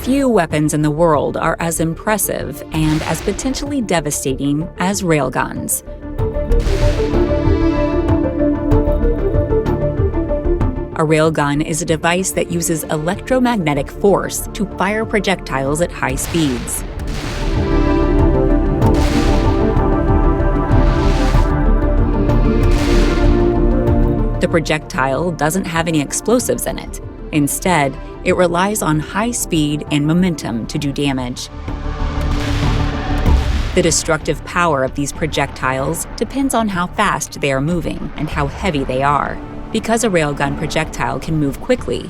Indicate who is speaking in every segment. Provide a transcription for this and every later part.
Speaker 1: Few weapons in the world are as impressive and as potentially devastating as railguns. A railgun is a device that uses electromagnetic force to fire projectiles at high speeds. The projectile doesn't have any explosives in it. Instead, it relies on high speed and momentum to do damage. The destructive power of these projectiles depends on how fast they are moving and how heavy they are. Because a railgun projectile can move quickly,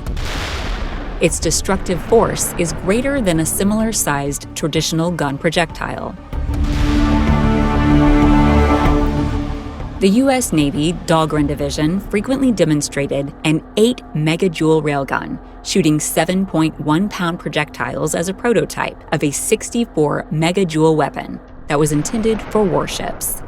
Speaker 1: its destructive force is greater than a similar-sized traditional gun projectile. The U.S. Navy Dahlgren Division frequently demonstrated an 8 megajoule railgun, shooting 7.1-pound projectiles as a prototype of a 64 megajoule weapon that was intended for warships.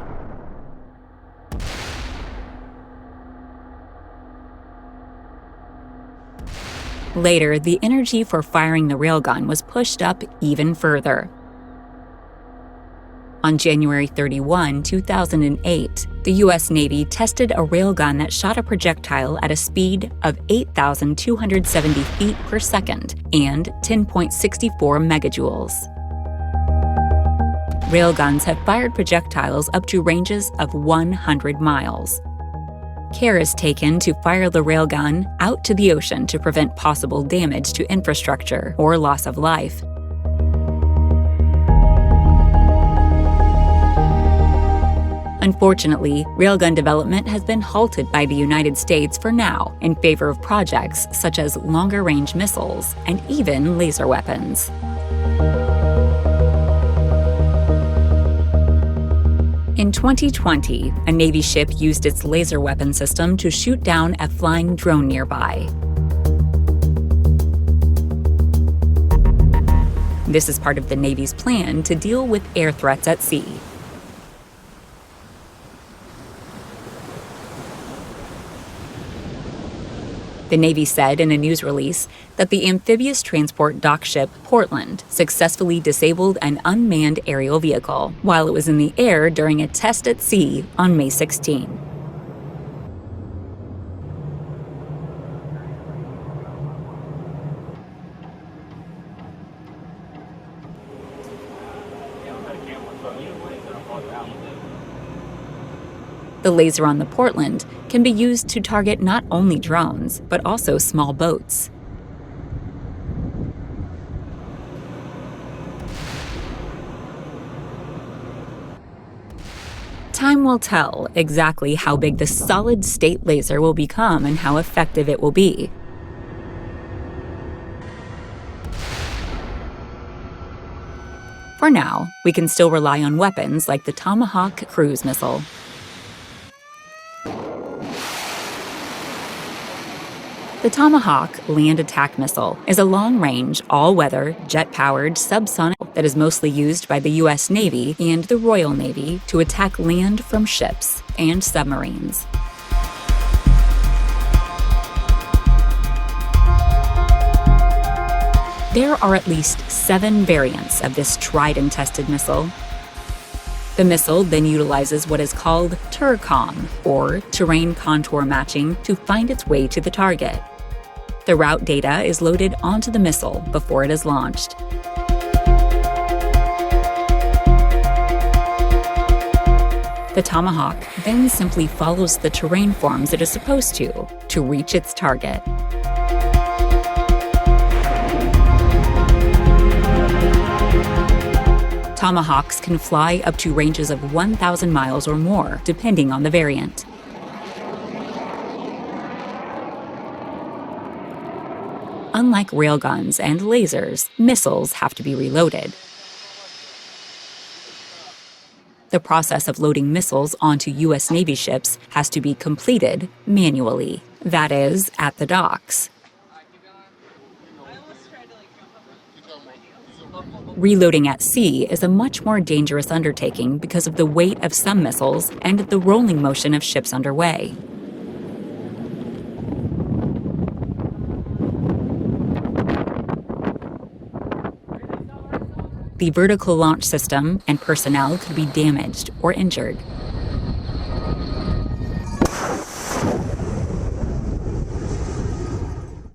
Speaker 1: Later, the energy for firing the railgun was pushed up even further. On January 31, 2008, the U.S. Navy tested a railgun that shot a projectile at a speed of 8,270 feet per second and 10.64 megajoules. Railguns have fired projectiles up to ranges of 100 miles. Care is taken to fire the railgun out to the ocean to prevent possible damage to infrastructure or loss of life. Unfortunately, railgun development has been halted by the United States for now in favor of projects such as longer-range missiles and even laser weapons. In 2020, a Navy ship used its laser weapon system to shoot down a flying drone nearby. This is part of the Navy's plan to deal with air threats at sea. The Navy said in a news release that the amphibious transport dock ship Portland successfully disabled an unmanned aerial vehicle while it was in the air during a test at sea on May 16. The laser on the Portland can be used to target not only drones, but also small boats. Time will tell exactly how big the solid-state laser will become and how effective it will be. For now, we can still rely on weapons like the Tomahawk cruise missile. The Tomahawk land attack missile is a long-range, all-weather, jet-powered subsonic that is mostly used by the U.S. Navy and the Royal Navy to attack land from ships and submarines. There are at least 7 variants of this tried-and-tested missile. The missile then utilizes what is called TERCOM, or terrain contour matching, to find its way to the target. The route data is loaded onto the missile before it is launched. The Tomahawk then simply follows the terrain forms it is supposed to reach its target. Tomahawks can fly up to ranges of 1,000 miles or more, depending on the variant. Unlike railguns and lasers, missiles have to be reloaded. The process of loading missiles onto U.S. Navy ships has to be completed manually, that is, at the docks. Reloading at sea is a much more dangerous undertaking because of the weight of some missiles and the rolling motion of ships underway. the vertical launch system and personnel could be damaged or injured.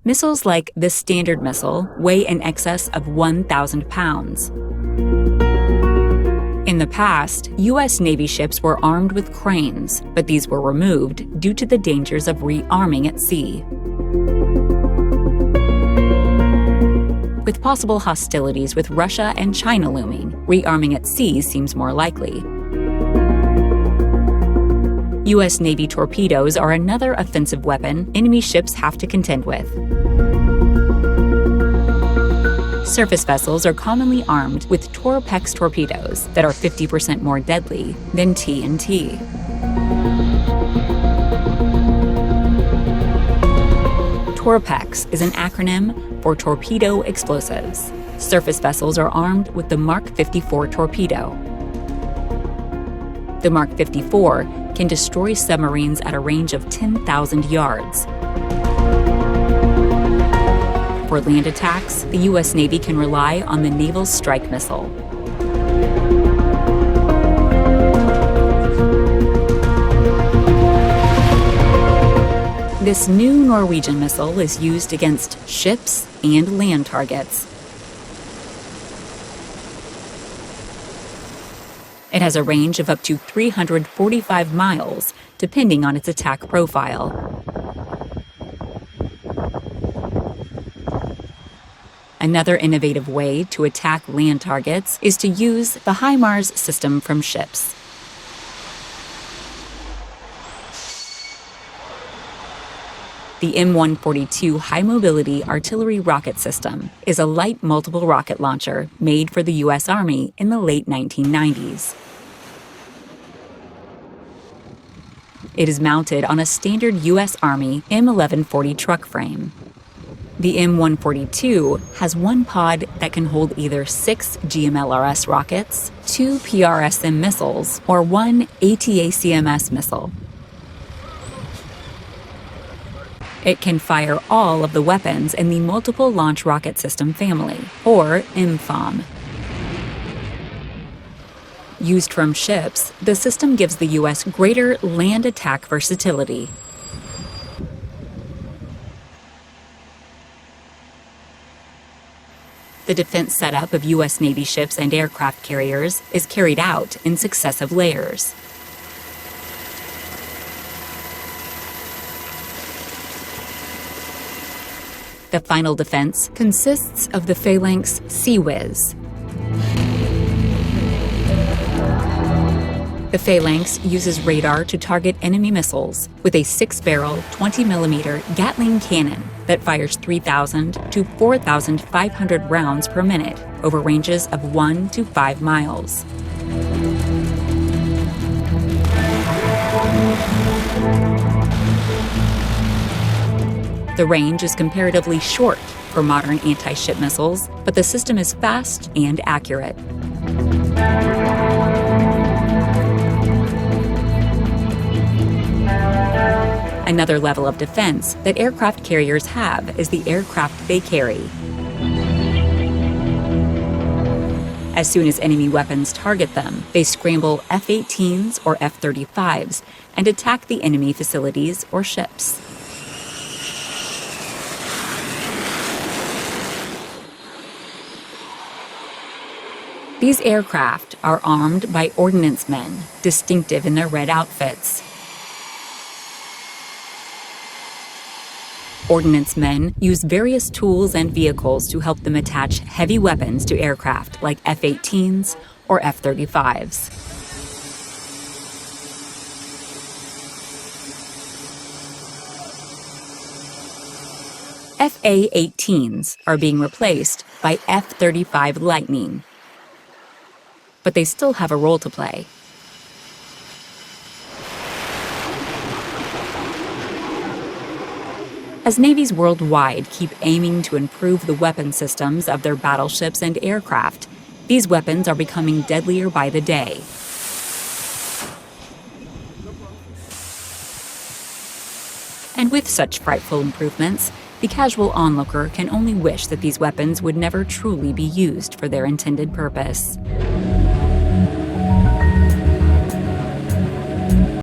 Speaker 1: Missiles like the Standard Missile weigh in excess of 1,000 pounds. In the past, U.S. Navy ships were armed with cranes, but these were removed due to the dangers of rearming at sea. With possible hostilities with Russia and China looming, rearming at sea seems more likely. U.S. Navy torpedoes are another offensive weapon enemy ships have to contend with. Surface vessels are commonly armed with Torpex torpedoes that are 50% more deadly than TNT. Torpex is an acronym for Torpedo Explosives. Surface vessels are armed with the Mark 54 torpedo. The Mark 54 can destroy submarines at a range of 10,000 yards. For land attacks, the U.S. Navy can rely on the Naval Strike Missile. This new Norwegian missile is used against ships and land targets. It has a range of up to 345 miles, depending on its attack profile. Another innovative way to attack land targets is to use the HIMARS system from ships. The M142 High Mobility Artillery Rocket System is a light multiple rocket launcher made for the U.S. Army in the late 1990s. It is mounted on a standard U.S. Army M1140 truck frame. The M142 has one pod that can hold either 6 GMLRS rockets, 2 PRSM missiles, or 1 ATACMS missile. It can fire all of the weapons in the Multiple Launch Rocket System family, or MFOM. Used from ships, the system gives the U.S. greater land attack versatility. The defense setup of U.S. Navy ships and aircraft carriers is carried out in successive layers. The final defense consists of the Phalanx Sea-Whiz. The Phalanx uses radar to target enemy missiles with a 6-barrel, 20mm Gatling cannon that fires 3,000 to 4,500 rounds per minute over ranges of 1 to 5 miles. The range is comparatively short for modern anti-ship missiles, but the system is fast and accurate. Another level of defense that aircraft carriers have is the aircraft they carry. As soon as enemy weapons target them, they scramble F-18s or F-35s and attack the enemy facilities or ships. These aircraft are armed by ordnance men, distinctive in their red outfits. Ordnance men use various tools and vehicles to help them attach heavy weapons to aircraft like F-18s or F-35s. FA-18s are being replaced by F-35 Lightning, but they still have a role to play. As navies worldwide keep aiming to improve the weapon systems of their battleships and aircraft, these weapons are becoming deadlier by the day. And with such frightful improvements, the The casual onlooker can only wish that these weapons would never truly be used for their intended purpose.